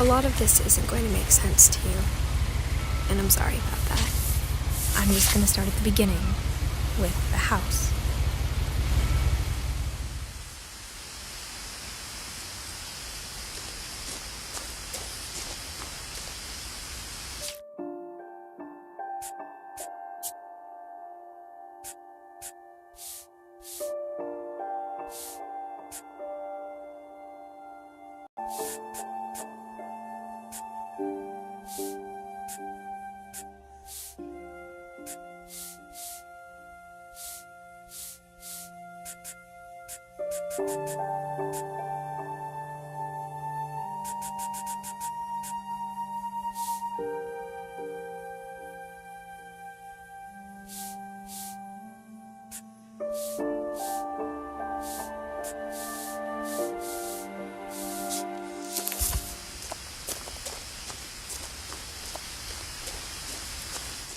lot of this isn't going to make sense to you, and I'm sorry about that. I'm just going to start at the beginning, with the house.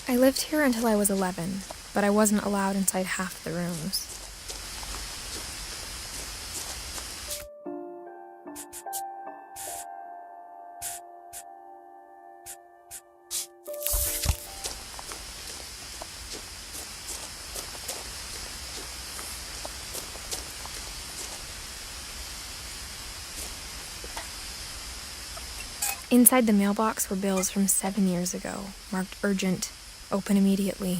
I lived here until I was 11, but I wasn't allowed inside half the rooms. Inside the mailbox were bills from 7 years ago, marked urgent, open immediately.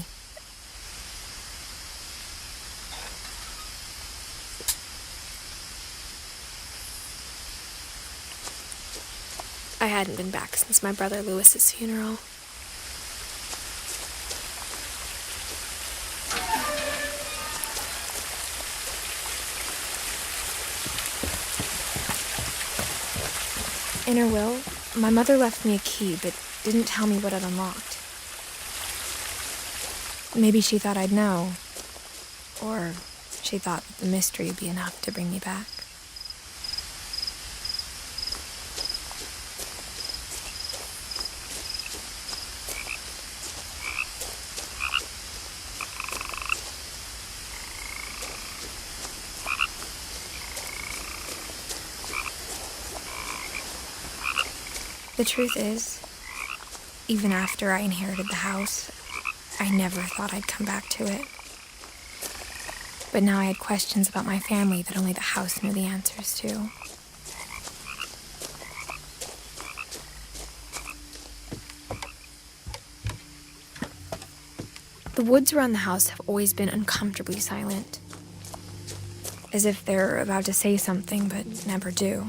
I hadn't been back since my brother Lewis's funeral. In her will, my mother left me a key, but didn't tell me what it unlocked. Maybe she thought I'd know, or she thought that the mystery would be enough to bring me back. The truth is, even after I inherited the house, I never thought I'd come back to it. But now I had questions about my family that only the house knew the answers to. The woods around the house have always been uncomfortably silent, as if they're about to say something but never do.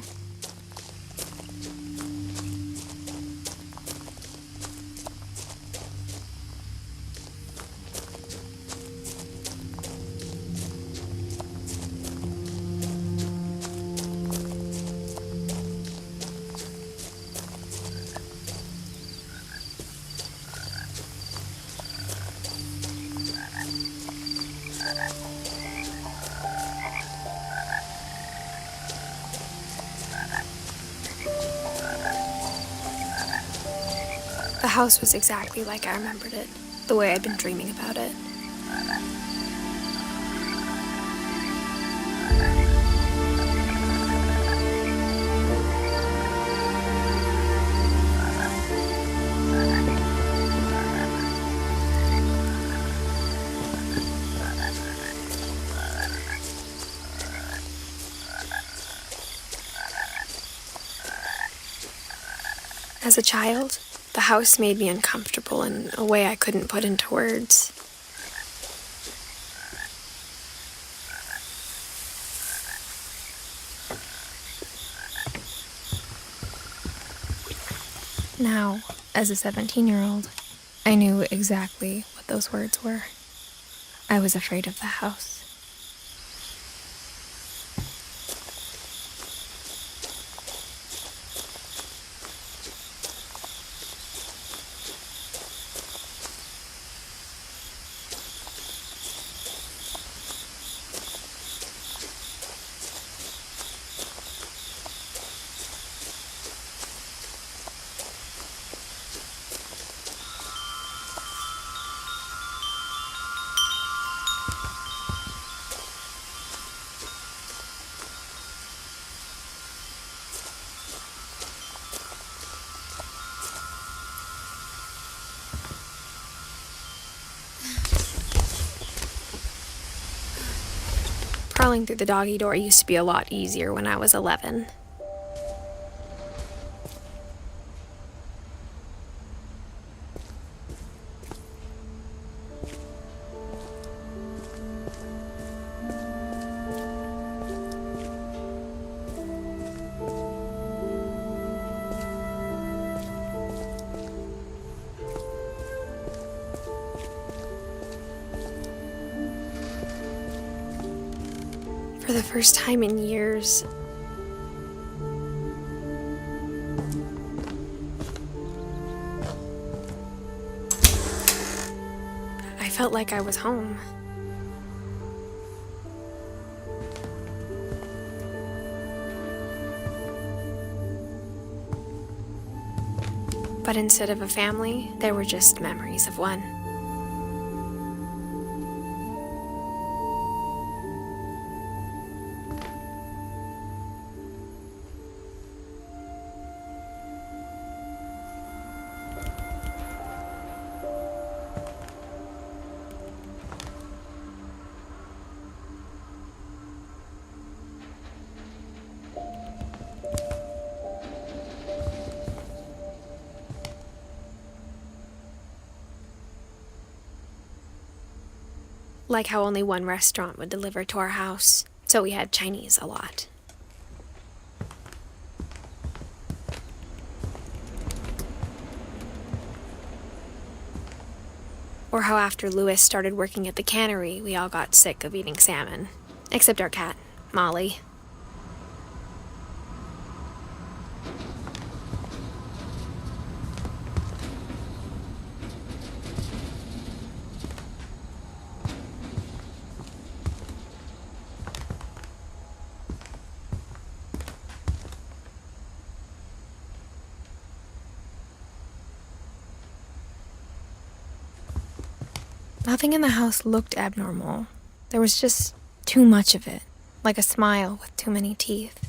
The house was exactly like I remembered it, the way I'd been dreaming about it. As a child, the house made me uncomfortable in a way I couldn't put into words. Now, as a 17-year-old, I knew exactly what those words were. I was afraid of the house. Crawling through the doggy door used to be a lot easier when I was 11. For the first time in years, I felt like I was home. But instead of a family, there were just memories of one. Like how only one restaurant would deliver to our house, so we had Chinese a lot. Or how after Louis started working at the cannery, we all got sick of eating salmon. Except our cat, Molly. Nothing in the house looked abnormal. There was just too much of it, like a smile with too many teeth.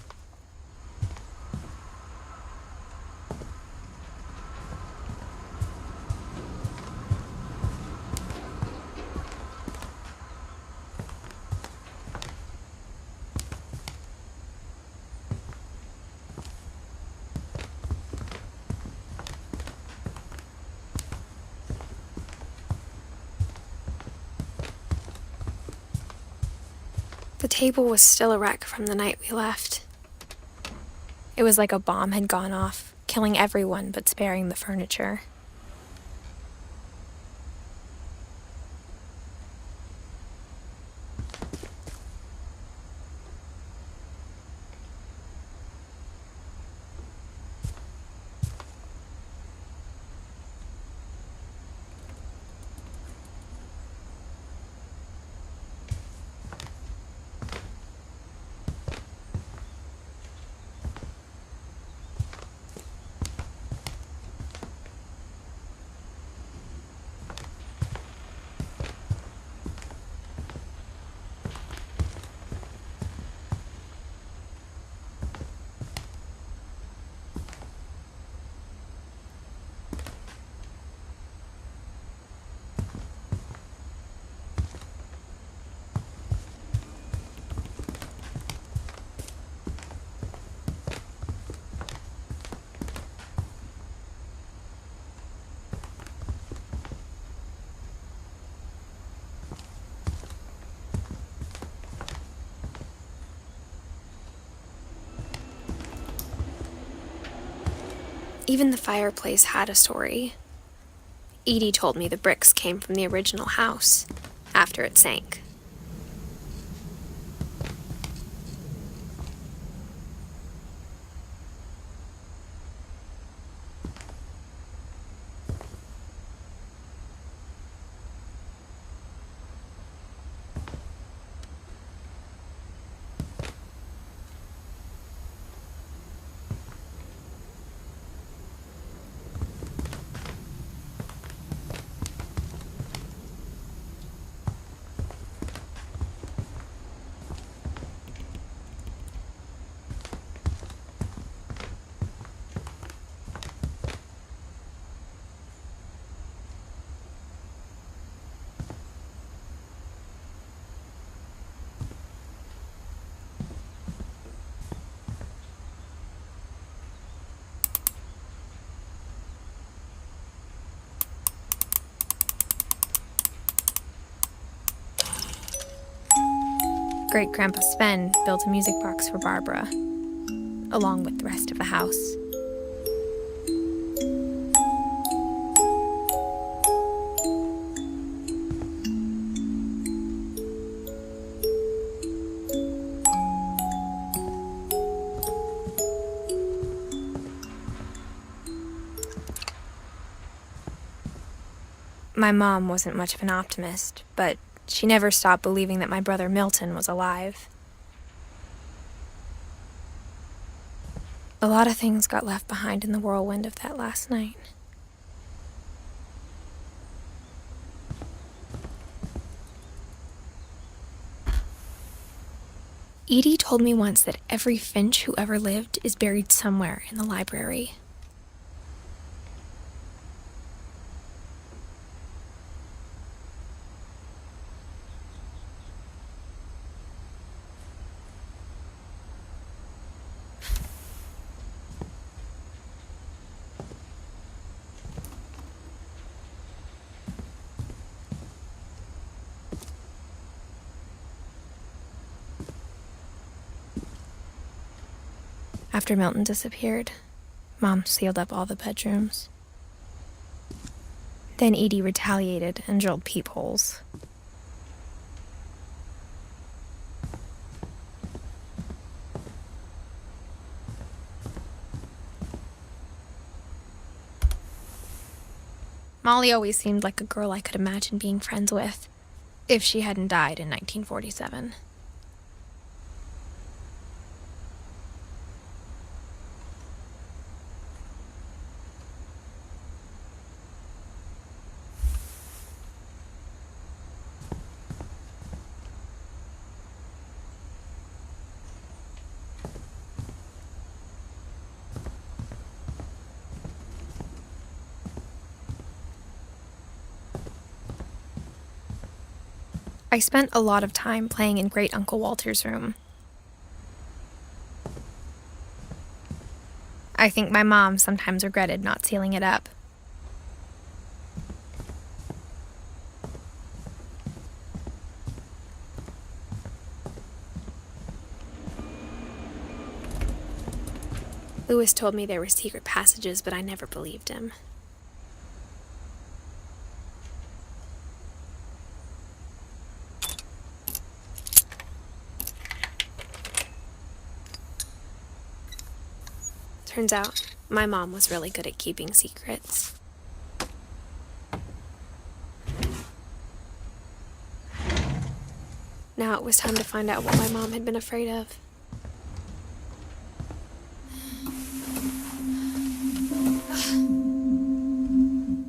The table was still a wreck from the night we left. It was like a bomb had gone off, killing everyone but sparing the furniture. Even the fireplace had a story. Edie told me the bricks came from the original house, after it sank. Great-Grandpa Sven built a music box for Barbara, along with the rest of the house. My mom wasn't much of an optimist, but she never stopped believing that my brother Milton was alive. A lot of things got left behind in the whirlwind of that last night. Edie told me once that every Finch who ever lived is buried somewhere in the library. After Milton disappeared, Mom sealed up all the bedrooms. Then Edie retaliated and drilled peepholes. Molly always seemed like a girl I could imagine being friends with, if she hadn't died in 1947. I spent a lot of time playing in Great Uncle Walter's room. I think my mom sometimes regretted not sealing it up. Louis told me there were secret passages, but I never believed him. Turns out, my mom was really good at keeping secrets. Now it was time to find out what my mom had been afraid of.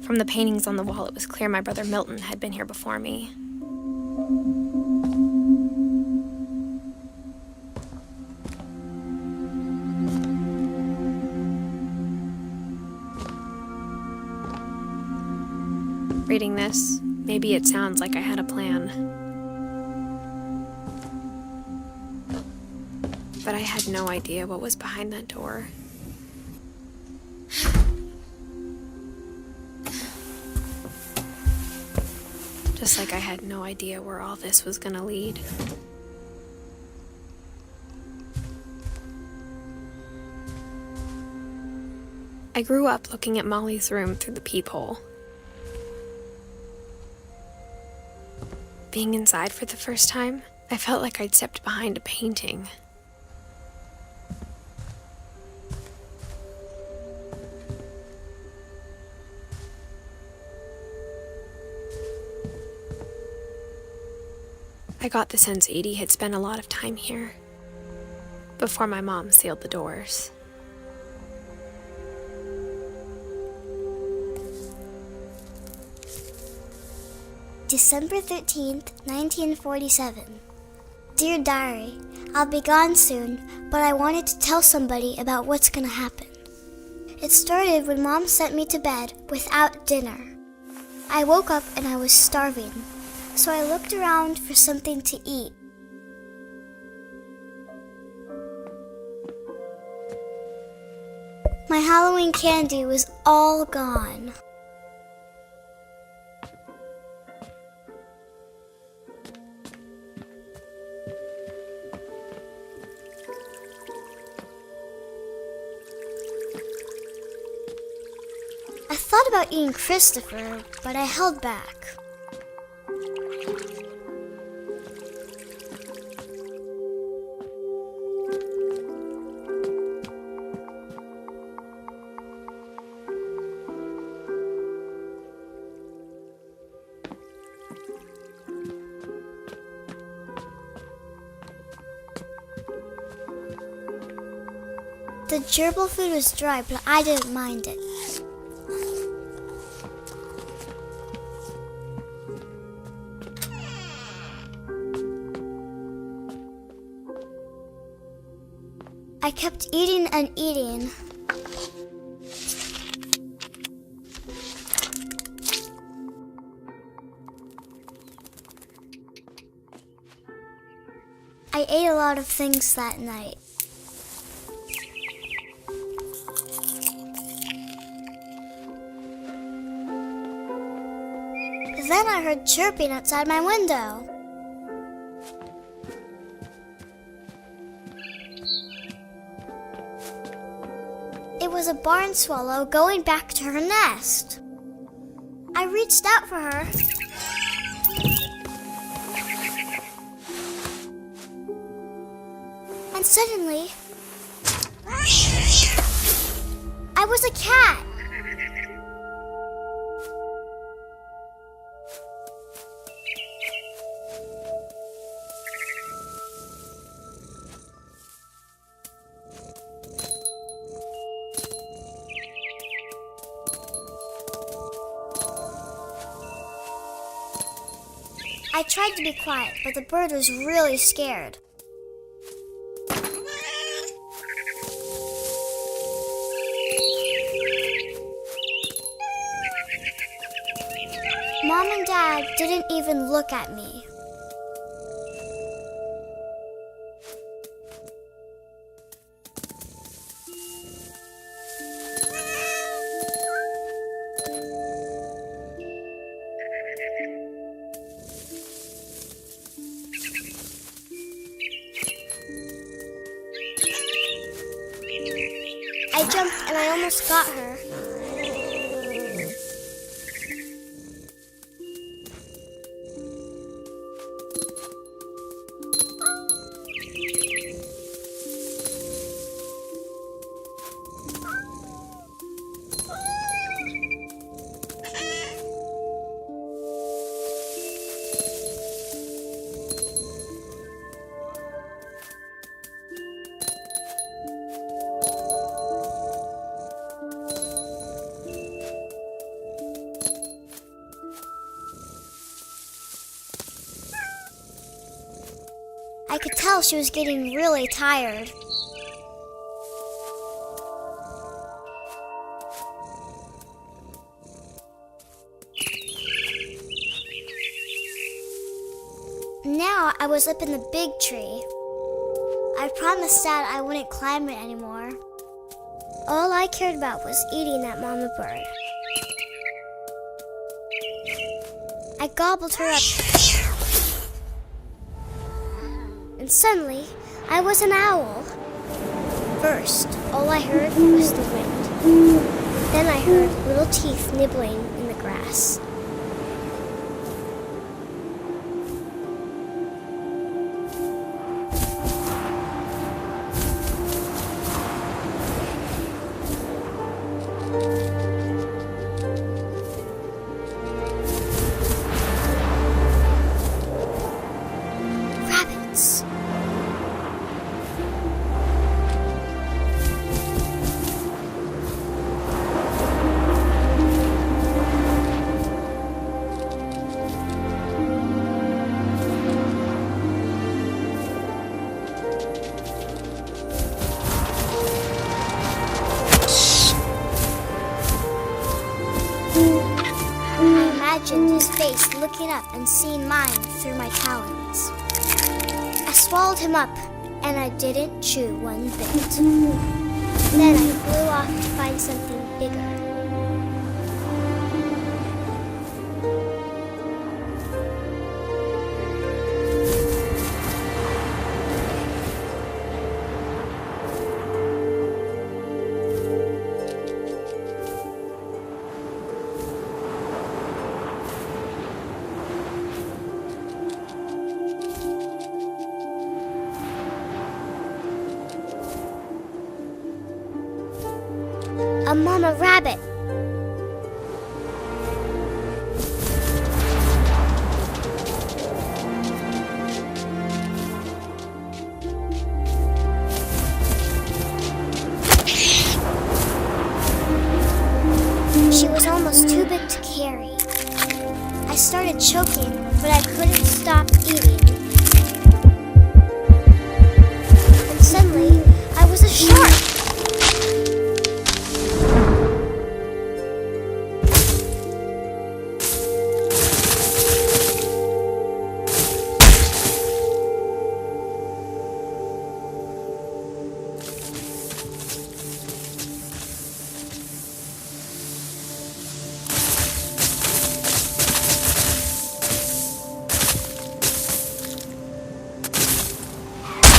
From the paintings on the wall, it was clear my brother Milton had been here before me. Reading this, maybe it sounds like I had a plan. But I had no idea what was behind that door. Just like I had no idea where all this was gonna lead. I grew up looking at Molly's room through the peephole. Being inside for the first time, I felt like I'd stepped behind a painting. I got the sense Edie had spent a lot of time here, before my mom sealed the doors. December 13th, 1947. Dear Diary, I'll be gone soon, but I wanted to tell somebody about what's gonna happen. It started when Mom sent me to bed without dinner. I woke up and I was starving, so I looked around for something to eat. My Halloween candy was all gone. thought about eating Christopher, but I held back. The gerbil food was dry, but I didn't mind it. I kept eating and eating. I ate a lot of things that night. Then I heard chirping outside my window. It was a barn swallow going back to her nest. I reached out for her. And suddenly, I was a cat. I tried to be quiet, but the bird was really scared. Mom and Dad didn't even look at me. I jumped and I almost got her. I could tell she was getting really tired. Now I was up in the big tree. I promised Dad I wouldn't climb it anymore. All I cared about was eating that mama bird. I gobbled her up. And suddenly, I was an owl. First, all I heard was the wind. Then I heard little teeth nibbling in the grass. Rabbits. I imagined his face looking up and seeing mine through my talons. I swallowed him up, and I didn't chew one bit. Then I flew off to find something bigger. A mama rabbit. She was almost too big to carry. I started choking, but I couldn't stop eating. And suddenly, I was a shark!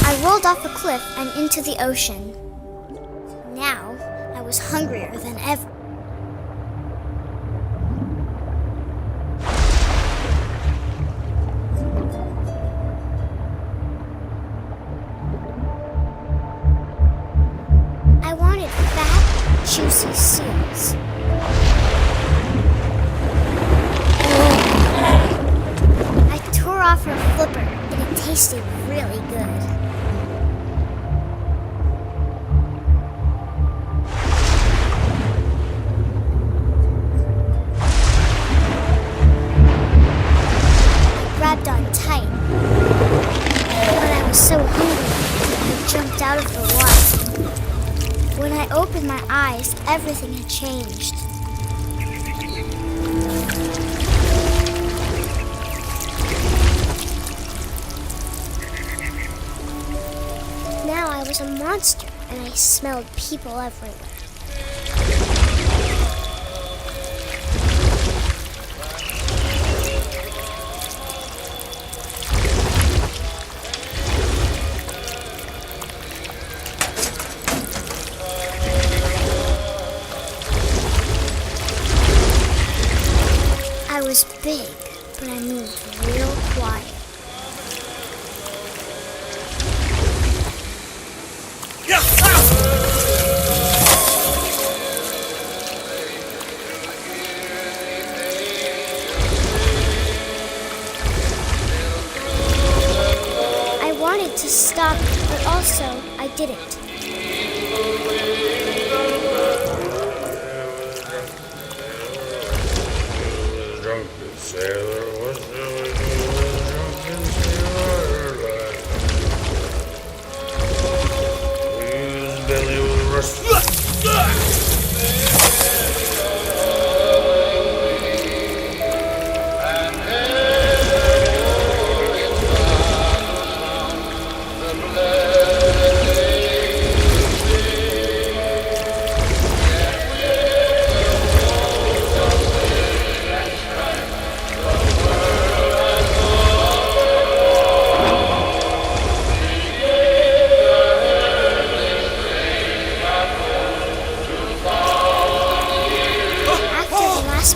I rolled off a cliff and into the ocean. Now, I was hungrier than ever. I wanted fat, juicy seals. I tore off her flipper, and it tasted really good. Grabbed on tight, but I was so hungry I jumped out of the water. When I opened my eyes, everything had changed. Now I was a monster, and I smelled people everywhere. I was big, but I moved real quiet. I wanted to stop, but also I didn't.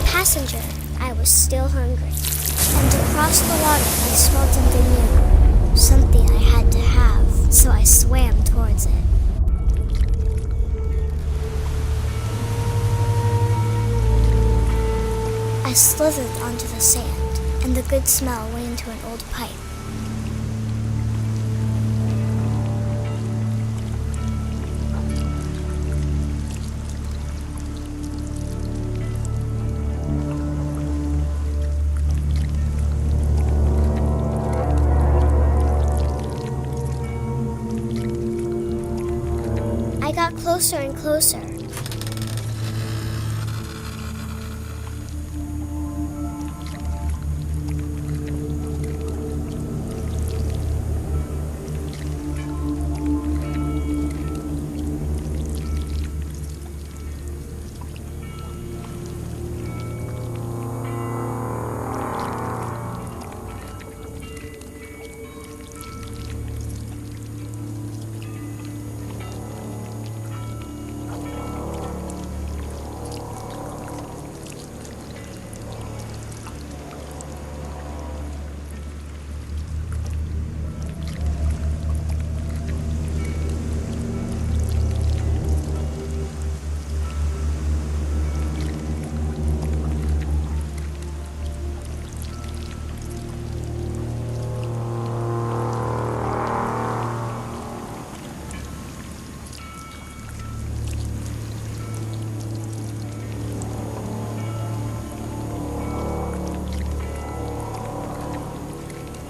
Passenger, I was still hungry. And across the water, I smelled something new. Something I had to have, so I swam towards it. I slithered onto the sand, and the good smell went into an old pipe. I got closer and closer.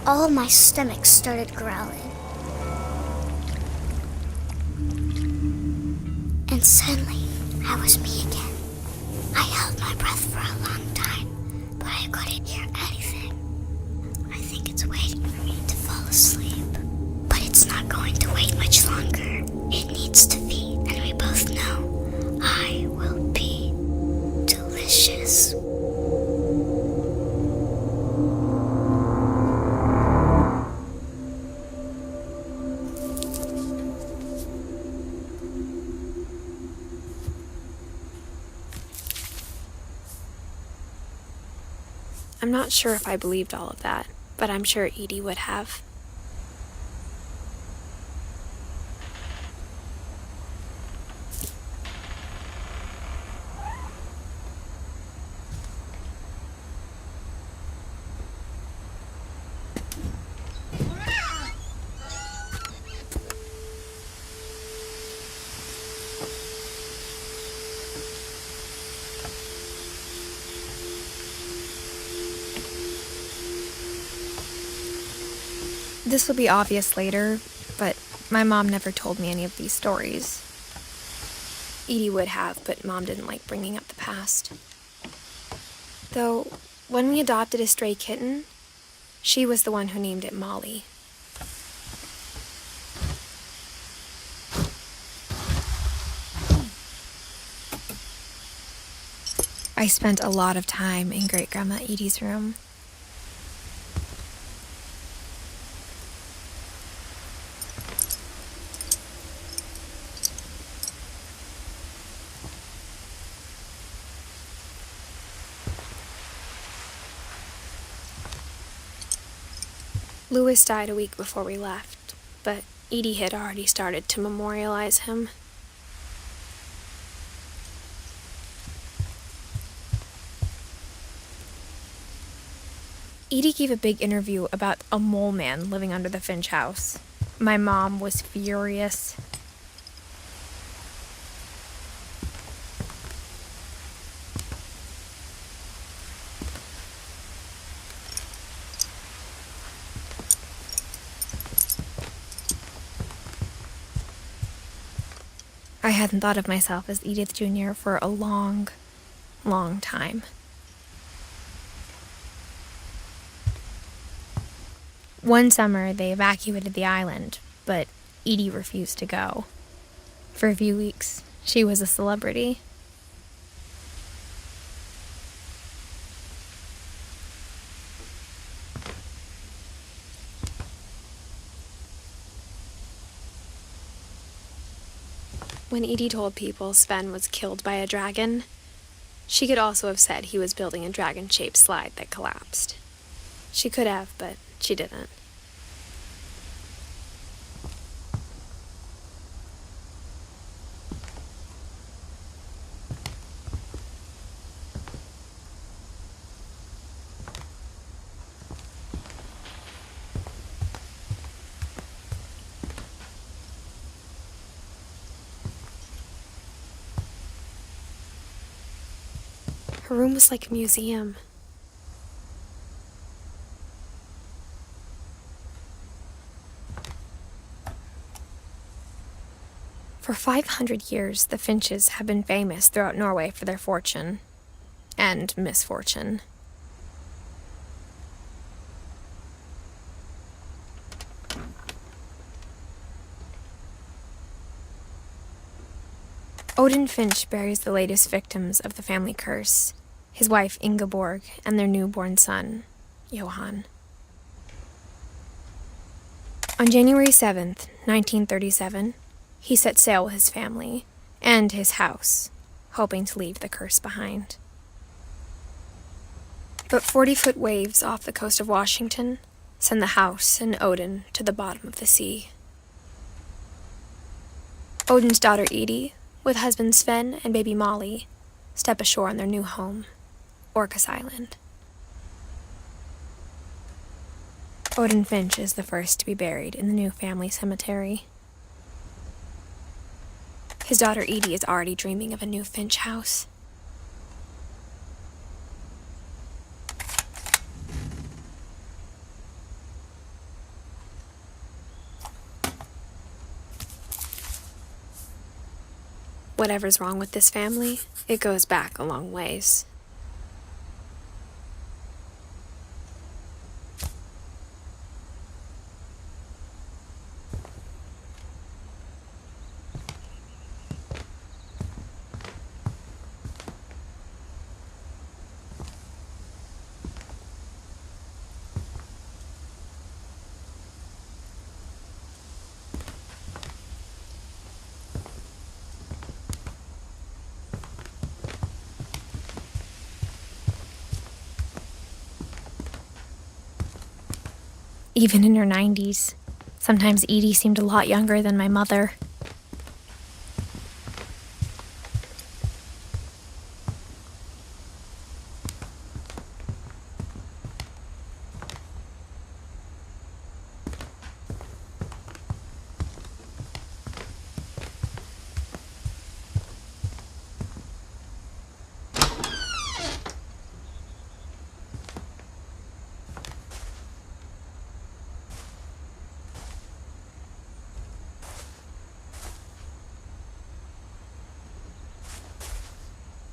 all of my stomach started growling. And suddenly, I was me again. I held my breath for a long time, but I couldn't hear anything. I think it's waiting for me to fall asleep. But it's not going to wait much longer. It needs to feed, and we both know I will be delicious. I'm not sure if I believed all of that, but I'm sure Edie would have. This will be obvious later, but my mom never told me any of these stories. Edie would have, but Mom didn't like bringing up the past. Though, when we adopted a stray kitten, she was the one who named it Molly. I spent a lot of time in Great-Grandma Edie's room. Louis died a week before we left, but Edie had already started to memorialize him. Edie gave a big interview about a mole man living under the Finch house. My mom was furious. I hadn't thought of myself as Edith Jr. for a long, long time. One summer, they evacuated the island, but Edie refused to go. For a few weeks, she was a celebrity. When Edie told people Sven was killed by a dragon, she could also have said he was building a dragon-shaped slide that collapsed. She could have, but she didn't. Her room was like a museum. For 500 years, the Finches have been famous throughout Norway for their fortune and misfortune. Odin Finch buries the latest victims of the family curse, his wife Ingeborg and their newborn son, Johan. On January 7th, 1937, he set sail with his family and his house, hoping to leave the curse behind. But 40-foot waves off the coast of Washington send the house and Odin to the bottom of the sea. Odin's daughter Edie, with husband Sven and baby Molly, step ashore on their new home, Orcas Island. Odin Finch is the first to be buried in the new family cemetery. His daughter Edie is already dreaming of a new Finch house. Whatever's wrong with this family, it goes back a long ways. Even in her 90s, sometimes Edie seemed a lot younger than my mother.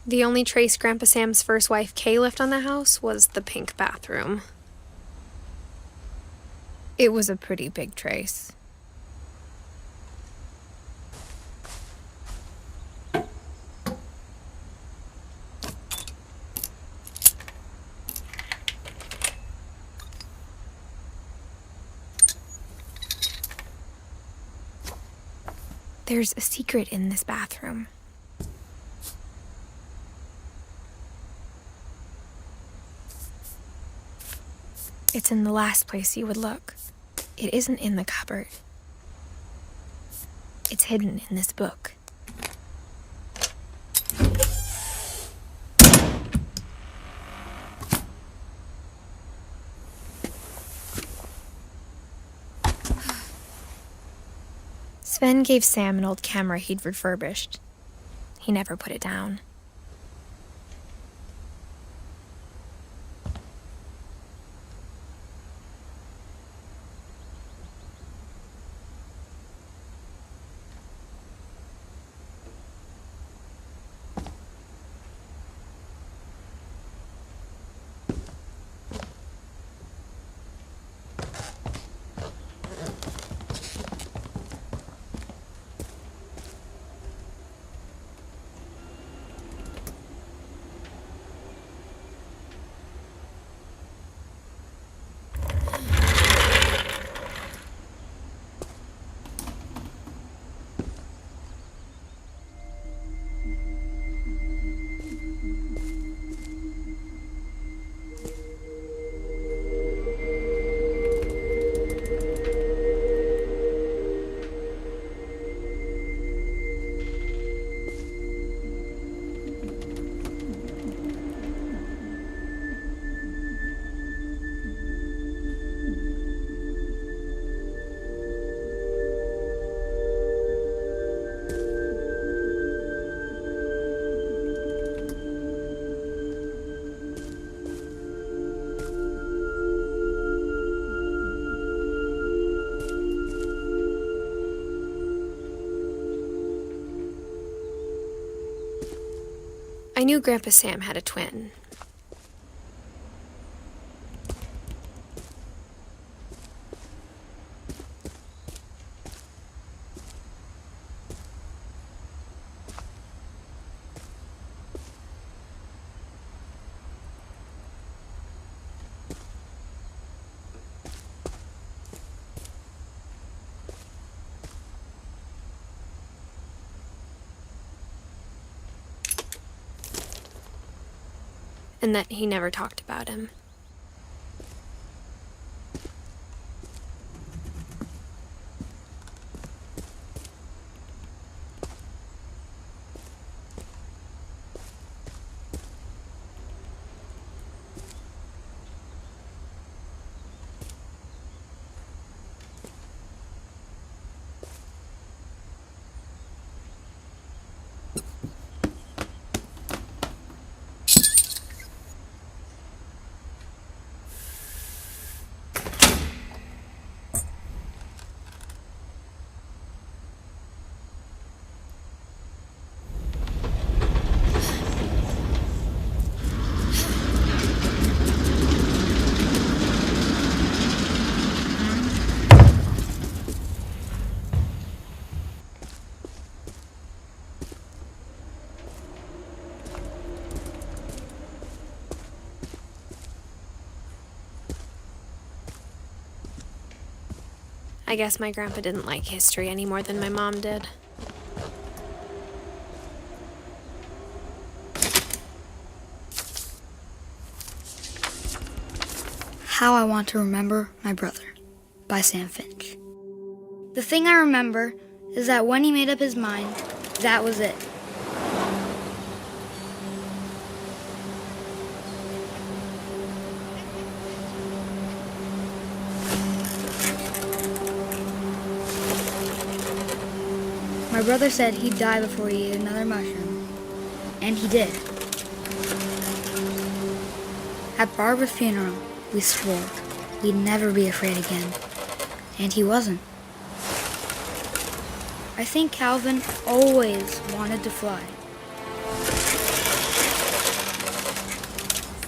The only trace Grandpa Sam's first wife, Kay, left on the house was the pink bathroom. It was a pretty big trace. There's a secret in this bathroom. It's in the last place you would look. It isn't in the cupboard. It's hidden in this book. Sven gave Sam an old camera he'd refurbished. He never put it down. I knew Grandpa Sam had a twin. And that he never talked about him. I guess my grandpa didn't like history any more than my mom did. How I Want to Remember My Brother by Sam Finch. The thing I remember is that when he made up his mind, that was it. My brother said he'd die before he ate another mushroom, and he did. At Barbara's funeral, we swore we'd never be afraid again, and he wasn't. I think Calvin always wanted to fly.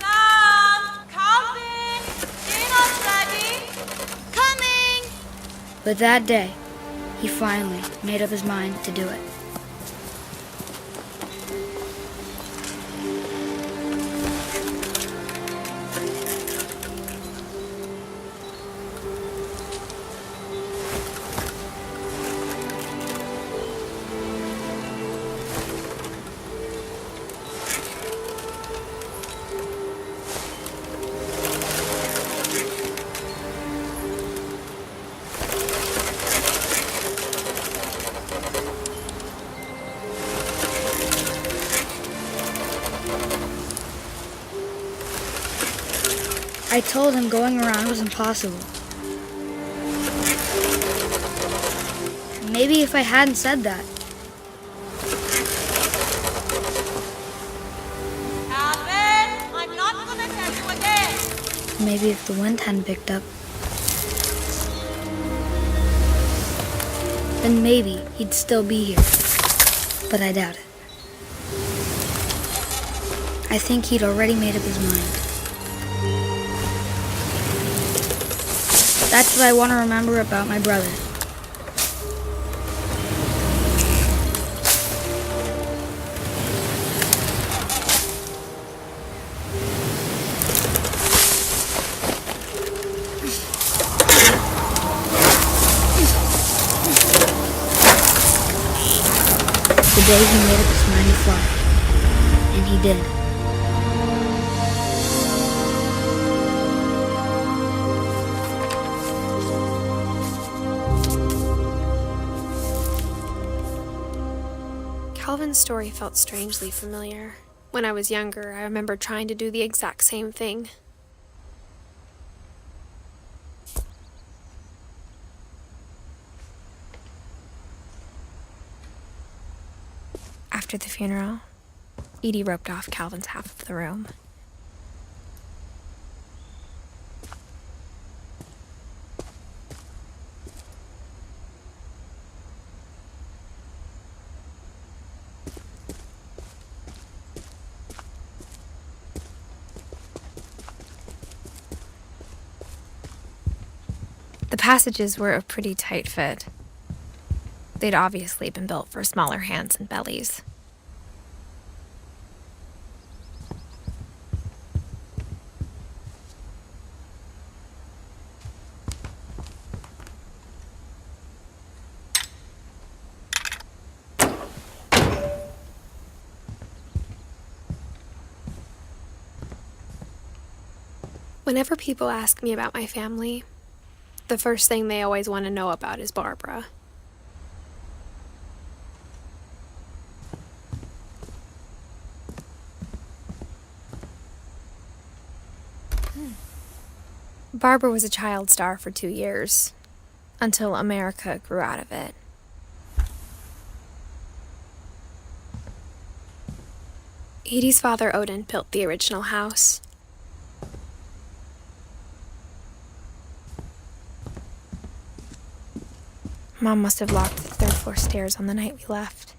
Sam! Calvin! Dinner's ready! Coming! But that day, he finally made up his mind to do it. I told him going around was impossible. Maybe if I hadn't said that. Calvin! I'm not gonna tell you again! Maybe if the wind hadn't picked up. Then maybe he'd still be here. But I doubt it. I think he'd already made up his mind. That's what I want to remember about my brother. The day he made up his mind to fly. And he did. Calvin's story felt strangely familiar. When I was younger, I remember trying to do the exact same thing. After the funeral, Edie roped off Calvin's half of the room. The passages were a pretty tight fit. They'd obviously been built for smaller hands and bellies. Whenever people ask me about my family, the first thing they always want to know about is Barbara. Barbara was a child star for 2 years, until America grew out of it. Edie's father, Odin, built the original house. Mom must have locked the third floor stairs on the night we left.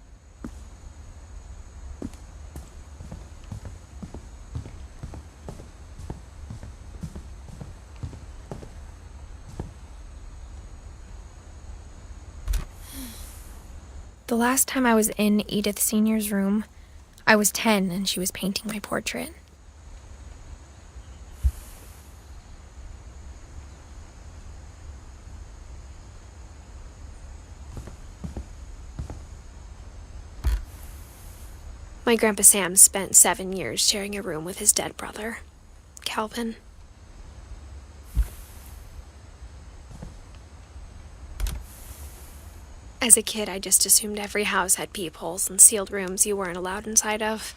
The last time I was in Edith Sr.'s room, I was 10 and she was painting my portrait. My Grandpa Sam spent 7 years sharing a room with his dead brother, Calvin. As a kid, I just assumed every house had peepholes and sealed rooms you weren't allowed inside of.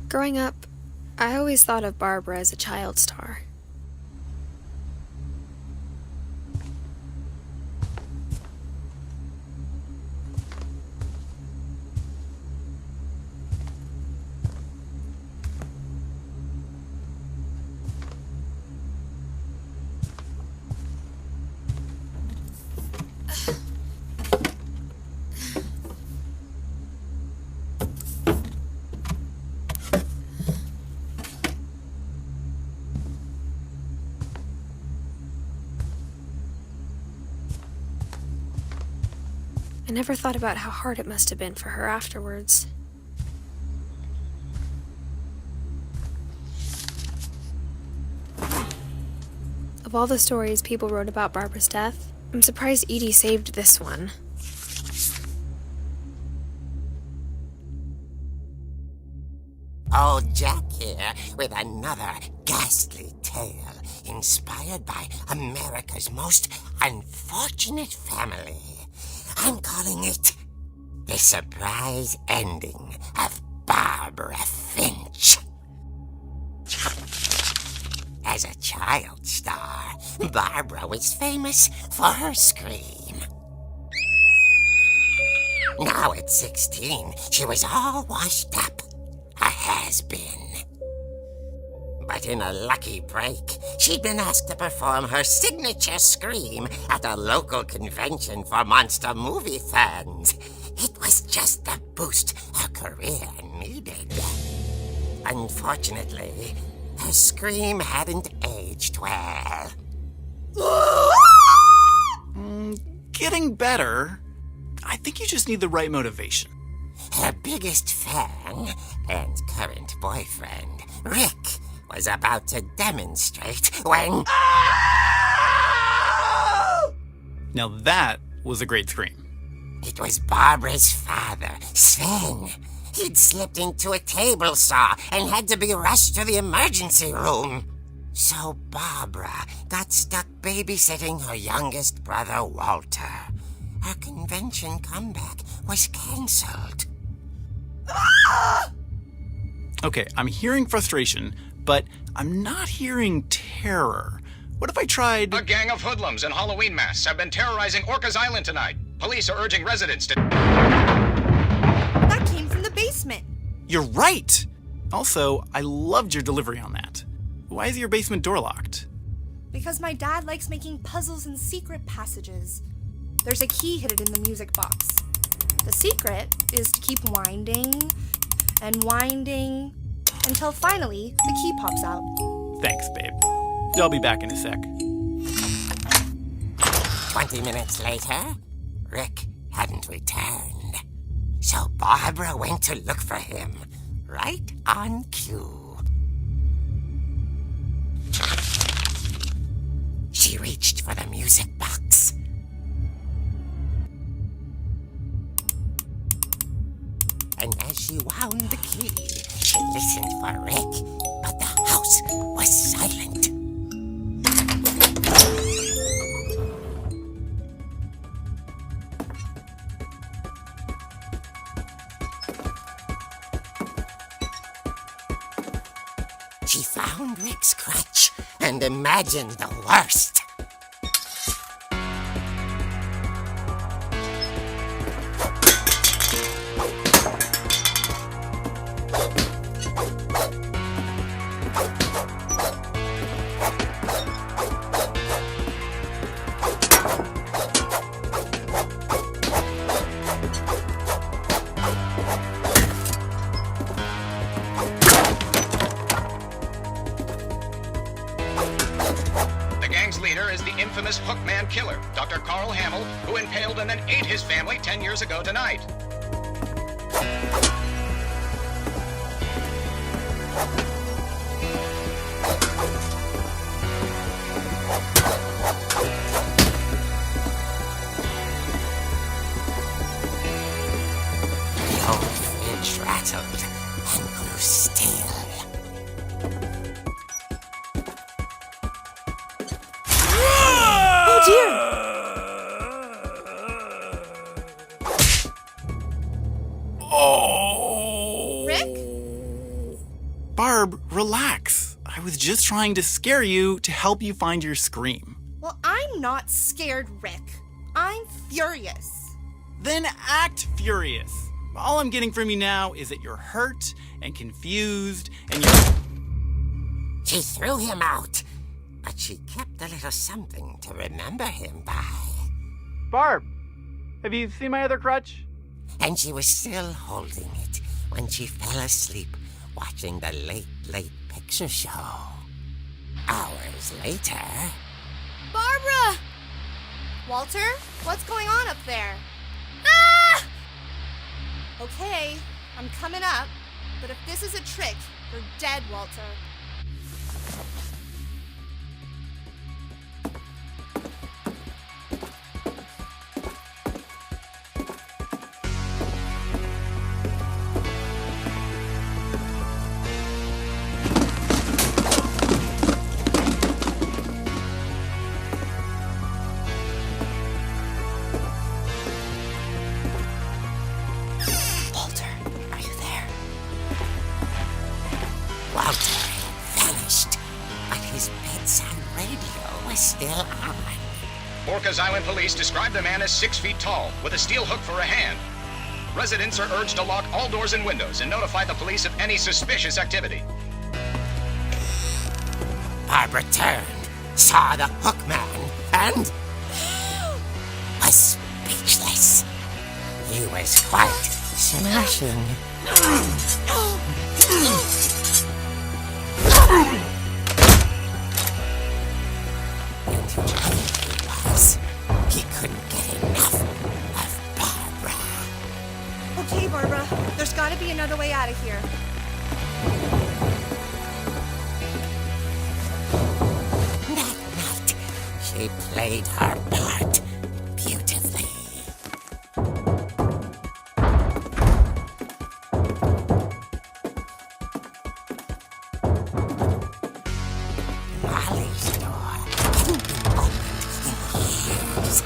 Growing up, I always thought of Barbara as a child star. I never thought about how hard it must have been for her afterwards. Of all the stories people wrote about Barbara's death, I'm surprised Edie saved this one. Old Jack here with another ghastly tale inspired by America's most unfortunate family. I'm calling it The Surprise Ending of Barbara Finch. As a child star, Barbara was famous for her scream. Now at 16, she was all washed up, a has-been. But in a lucky break, she'd been asked to perform her signature scream at a local convention for monster movie fans. It was just the boost her career needed. Unfortunately, her scream hadn't aged well. Getting better. I think you just need the right motivation. Her biggest fan and current boyfriend, Rick, was about to demonstrate when... Now that was a great scream. It was Barbara's father, Sven. He'd slipped into a table saw and had to be rushed to the emergency room. So Barbara got stuck babysitting her youngest brother, Walter. Her convention comeback was cancelled. Okay, I'm hearing frustration, but I'm not hearing terror. What if I tried... A gang of hoodlums in Halloween masks have been terrorizing Orcas Island tonight. Police are urging residents to... That came from the basement. You're right! Also, I loved your delivery on that. Why is your basement door locked? Because my dad likes making puzzles and secret passages. There's a key hidden in the music box. The secret is to keep winding and winding until finally the key pops out. Thanks, babe. I'll be back in a sec. 20 minutes later, Rick hadn't returned. So Barbara went to look for him, right on cue. She reached for the music box. And as she wound the key, she listened for Rick, but the house was silent. She found Rick's crutch and imagined the worst. who impaled and then ate his family 10 years ago tonight. The old Finch rattled and grew still. Oh dear! Oh! Rick? Barb, relax. I was just trying to scare you to help you find your scream. Well, I'm not scared, Rick. I'm furious. Then act furious. All I'm getting from you now is that you're hurt and confused and you're... She threw him out, but she kept a little something to remember him by. Barb, have you seen my other crutch? And she was still holding it when she fell asleep watching the late picture show. Hours later... Barbara! Walter, what's going on up there? Ah! Okay, I'm coming up, but if this is a trick, you're dead, Walter. Walter had vanished, but his bedside radio was still on. Orcas Island police describe the man as 6 feet tall, with a steel hook for a hand. Residents are urged to lock all doors and windows and notify the police of any suspicious activity. Barbara turned, saw the hook man, and was speechless. He was quite smashing. And who he was, he couldn't get enough of Barbara. Okay, Barbara, there's gotta be another way out of here. That night, she played her part beautifully. Molly's door hadn't been opened in years.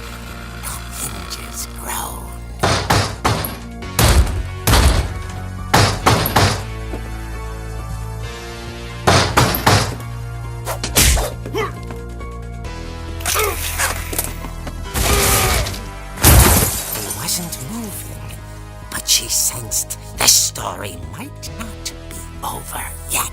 The hinges groaned. He wasn't moving, but she sensed the story might not be over yet.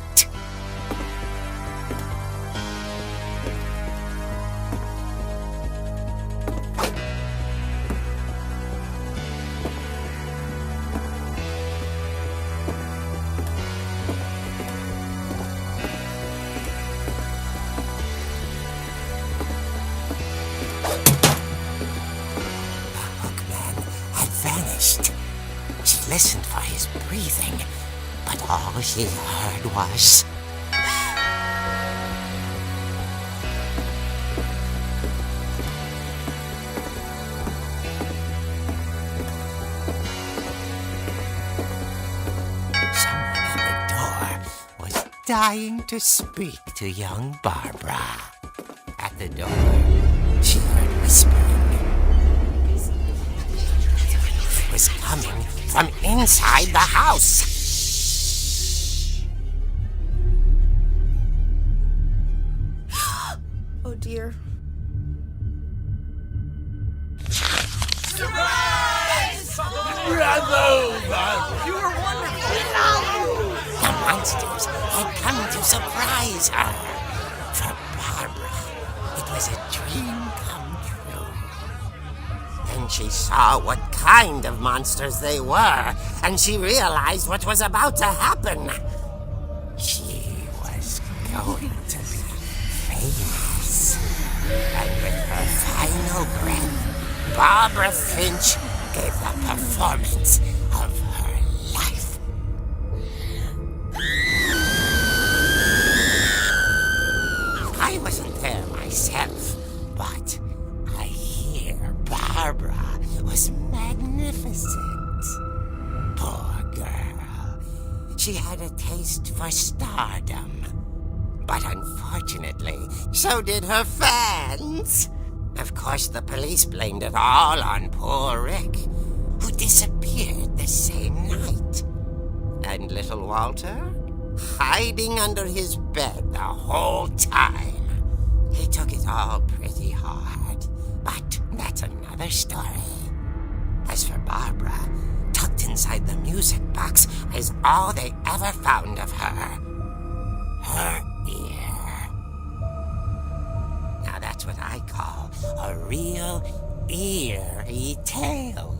Vanished. She listened for his breathing, but all she heard was... Someone at the door was dying to speak to young Barbara. At the door, she heard whispering. Was coming from inside the house. Oh dear. Surprise! Bravo, Barbara! You were wonderful. The monsters had come to surprise her. For Barbara, it was a dream come true. Then she saw what kind of monsters they were, and she realized what was about to happen. She was going to be famous. And with her final breath, Barbara Finch gave the performance of her life. I wasn't there myself, but I hear Barbara was magnificent. Poor girl. She had a taste for stardom. But unfortunately, so did her fans. Of course, the police blamed it all on poor Rick, who disappeared the same night. And little Walter? Hiding under his bed the whole time. He took it all pretty hard, but that's another story. As for Barbara, tucked inside the music box is all they ever found of her. Her ear. Now that's what I call a real eerie tale.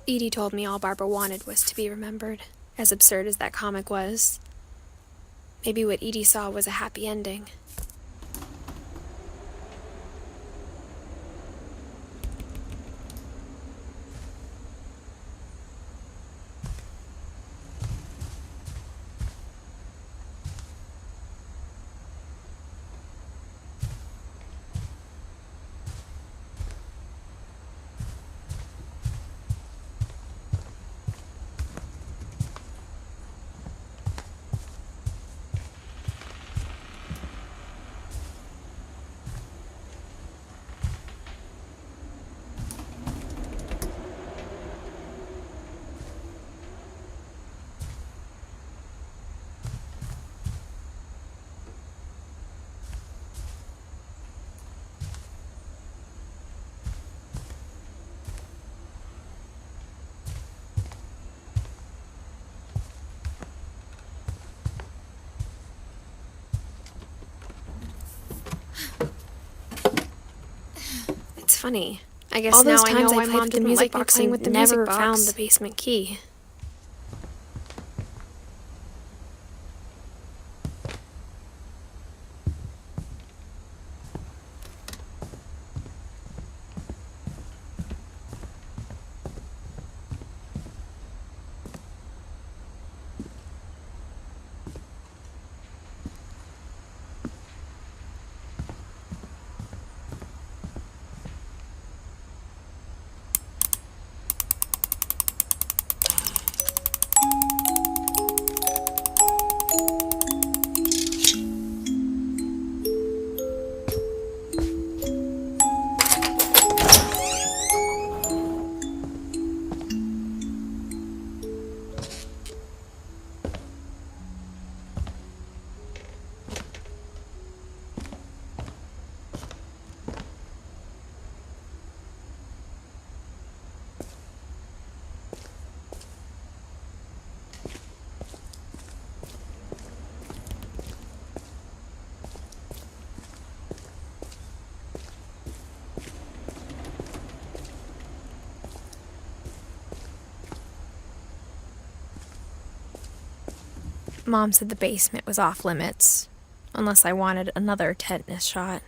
Edie told me all Barbara wanted was to be remembered, as absurd as that comic was. Maybe what Edie saw was a happy ending. It's funny. I guess all now I know why Mom didn't like me playing with the music box. Never found the basement key. Mom said the basement was off limits, unless I wanted another tetanus shot.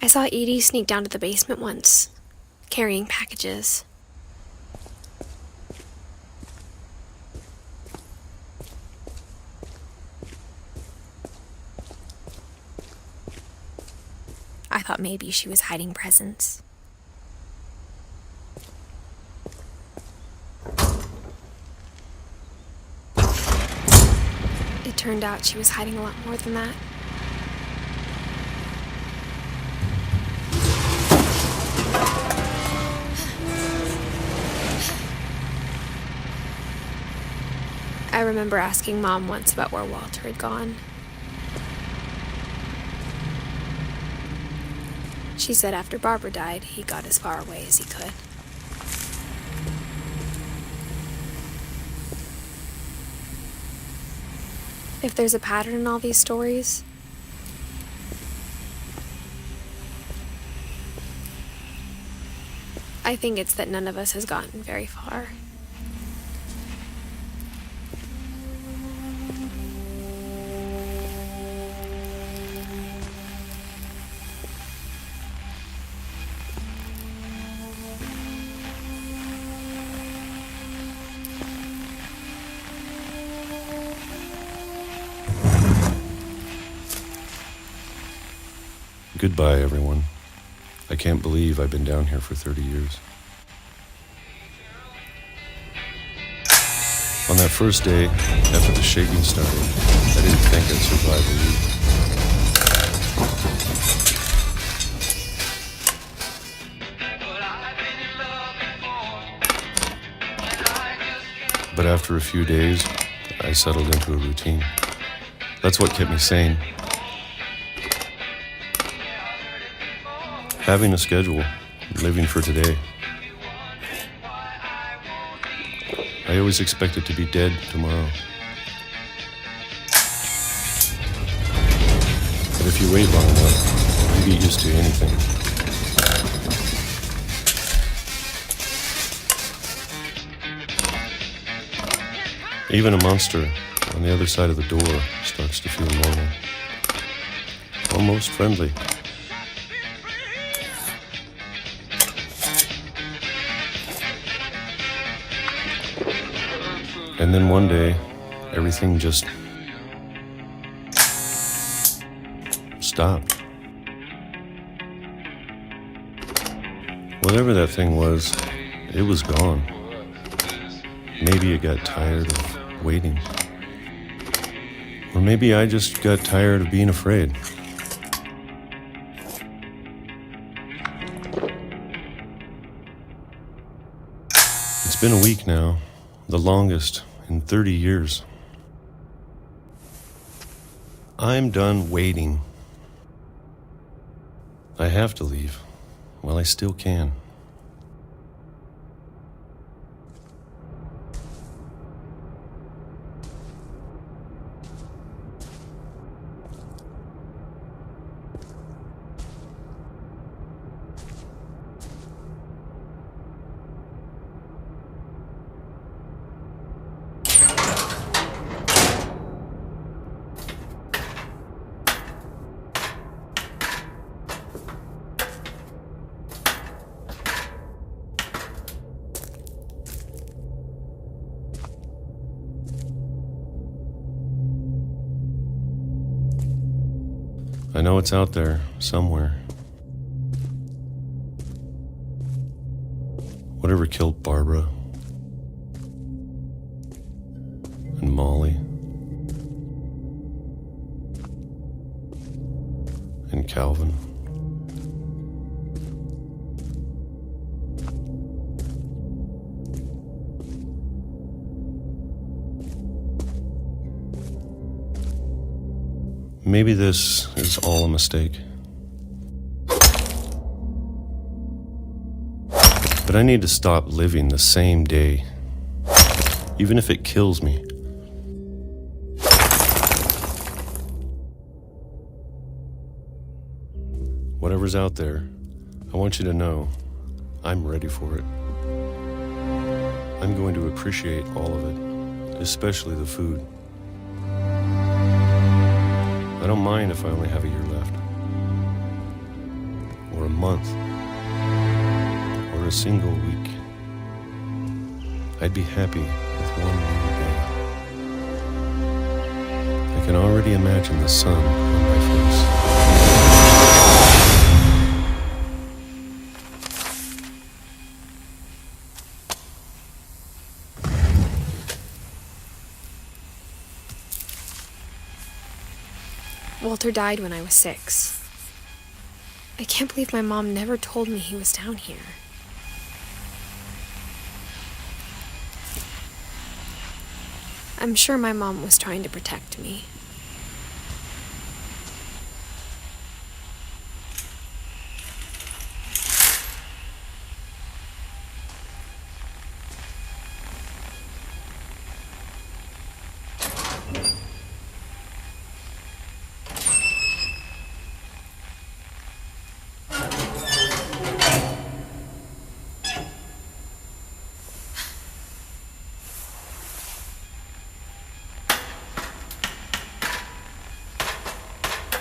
I saw Edie sneak down to the basement once, carrying packages. I thought maybe she was hiding presents. It turned out she was hiding a lot more than that. I remember asking Mom once about where Walter had gone. She said after Barbara died, he got as far away as he could. If there's a pattern in all these stories, I think it's that none of us has gotten very far. Goodbye, everyone. I can't believe I've been down here for 30 years. On that first day, after the shaking started, I didn't think I'd survive a week. But after a few days, I settled into a routine. That's what kept me sane. Having a schedule, living for today. I always expected to be dead tomorrow. But if you wait long enough, you get used to anything. Even a monster on the other side of the door starts to feel normal. Almost friendly. And then one day, everything just stopped. Whatever that thing was, it was gone. Maybe it got tired of waiting. Or maybe I just got tired of being afraid. It's been a week now, the longest in 30 years. I'm done waiting. I have to leave while I still can. I know it's out there, somewhere. Whatever killed Barbara and Molly and Calvin. Maybe this is all a mistake. But I need to stop living the same day, even if it kills me. Whatever's out there, I want you to know I'm ready for it. I'm going to appreciate all of it, especially the food. I don't mind if I only have a year left, or a month, or a single week. I'd be happy with one new day. I can already imagine the sun on my face. Walter died when I was 6. I can't believe my mom never told me he was down here. I'm sure my mom was trying to protect me.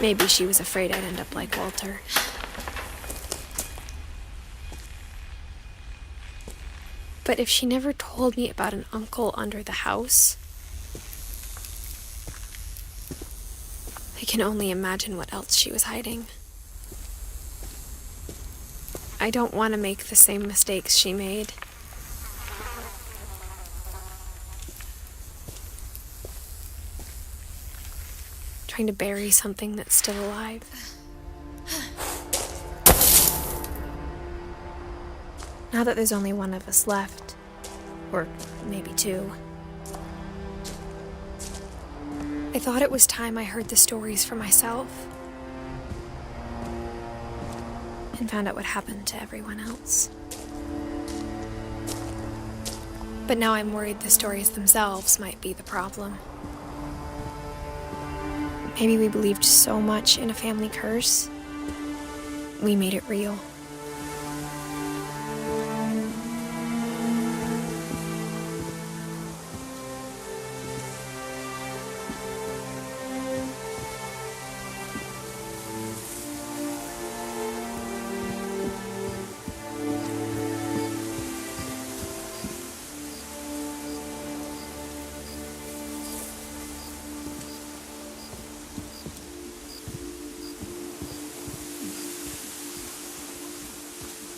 Maybe she was afraid I'd end up like Walter. But if she never told me about an uncle under the house, I can only imagine what else she was hiding. I don't want to make the same mistakes she made. Trying to bury something that's still alive. Now that there's only one of us left, or maybe two, I thought it was time I heard the stories for myself and found out what happened to everyone else. But now I'm worried the stories themselves might be the problem. Maybe we believed so much in a family curse, we made it real.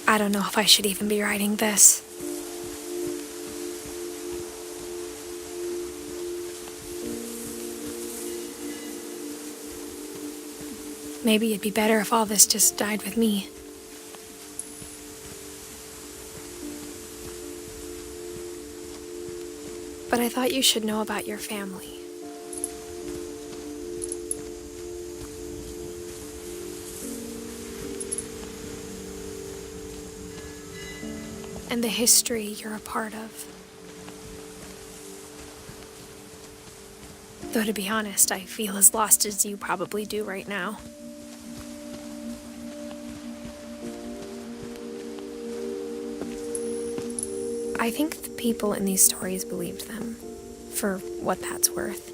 I don't know if I should even be writing this. Maybe it'd be better if all this just died with me. But I thought you should know about your family. And the history you're a part of. Though to be honest, I feel as lost as you probably do right now. I think the people in these stories believed them, for what that's worth.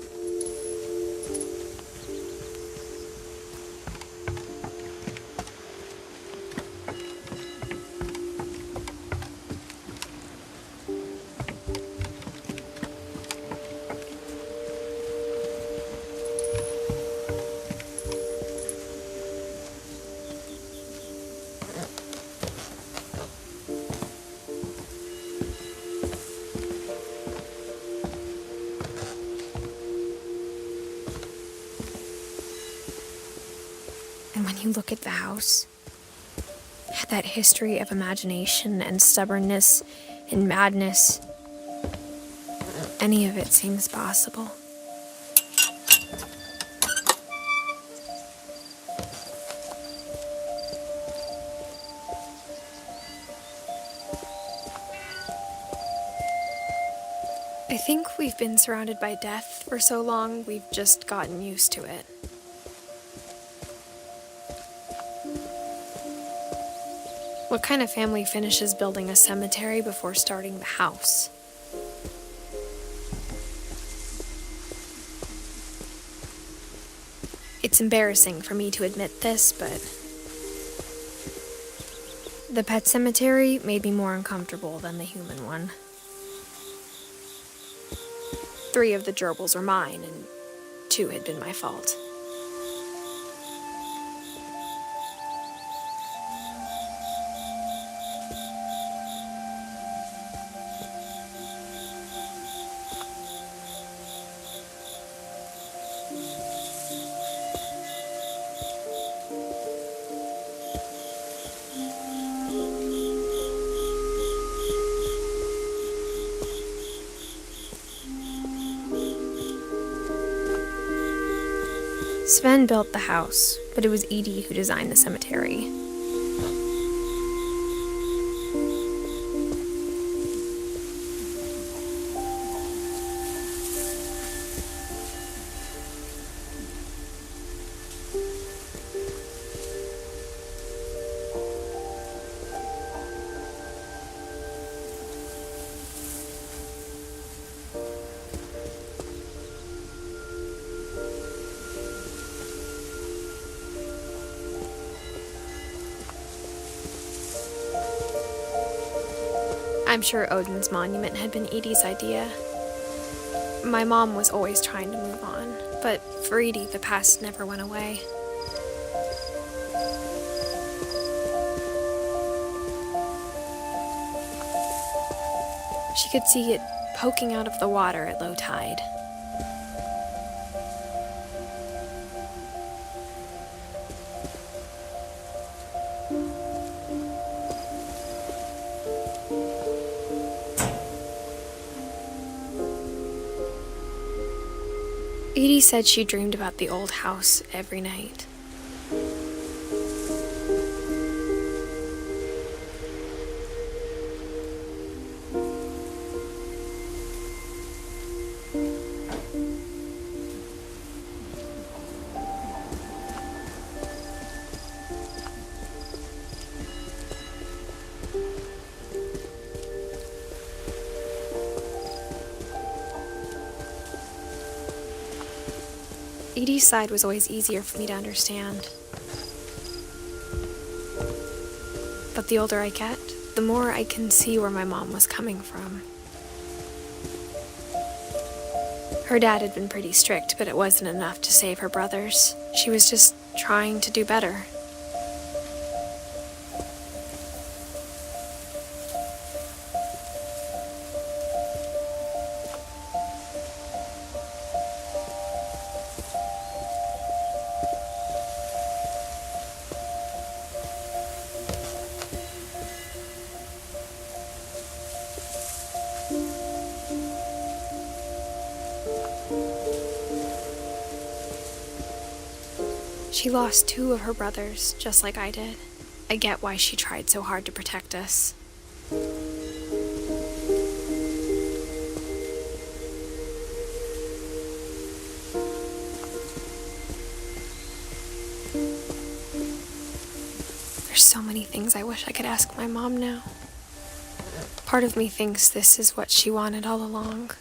And when you look at the house, that history of imagination and stubbornness and madness, any of it seems possible. I think we've been surrounded by death for so long, we've just gotten used to it. What kind of family finishes building a cemetery before starting the house? It's embarrassing for me to admit this, but the pet cemetery made me more uncomfortable than the human one. 3 of the gerbils are mine, and 2 had been my fault. Sven built the house, but it was Edith who designed the cemetery. I'm sure Odin's monument had been Edie's idea. My mom was always trying to move on, but for Edie, the past never went away. She could see it poking out of the water at low tide. Edie said she dreamed about the old house every night. Edie's side was always easier for me to understand. But the older I get, the more I can see where my mom was coming from. Her dad had been pretty strict, but it wasn't enough to save her brothers. She was just trying to do better. She lost 2 of her brothers, just like I did. I get why she tried so hard to protect us. There's so many things I wish I could ask my mom now. Part of me thinks this is what she wanted all along.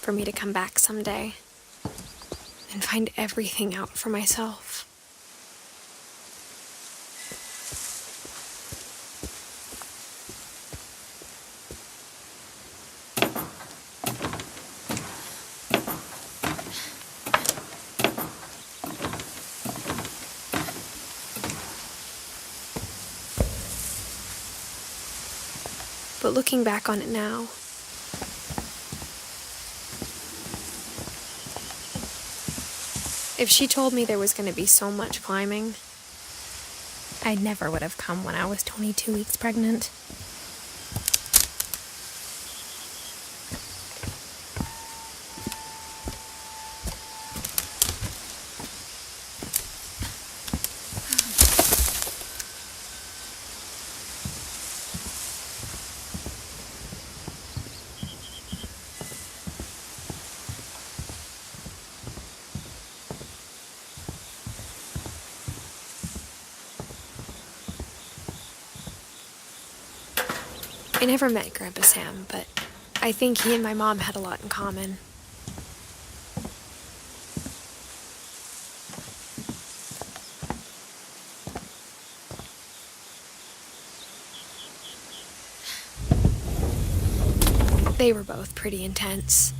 For me to come back someday and find everything out for myself. But looking back on it now, if she told me there was going to be so much climbing, I never would have come when I was 22 weeks pregnant. I never met Grandpa Sam, but I think he and my mom had a lot in common. They were both pretty intense.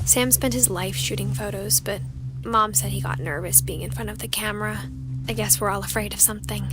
Sam spent his life shooting photos, but Mom said he got nervous being in front of the camera. I guess we're all afraid of something.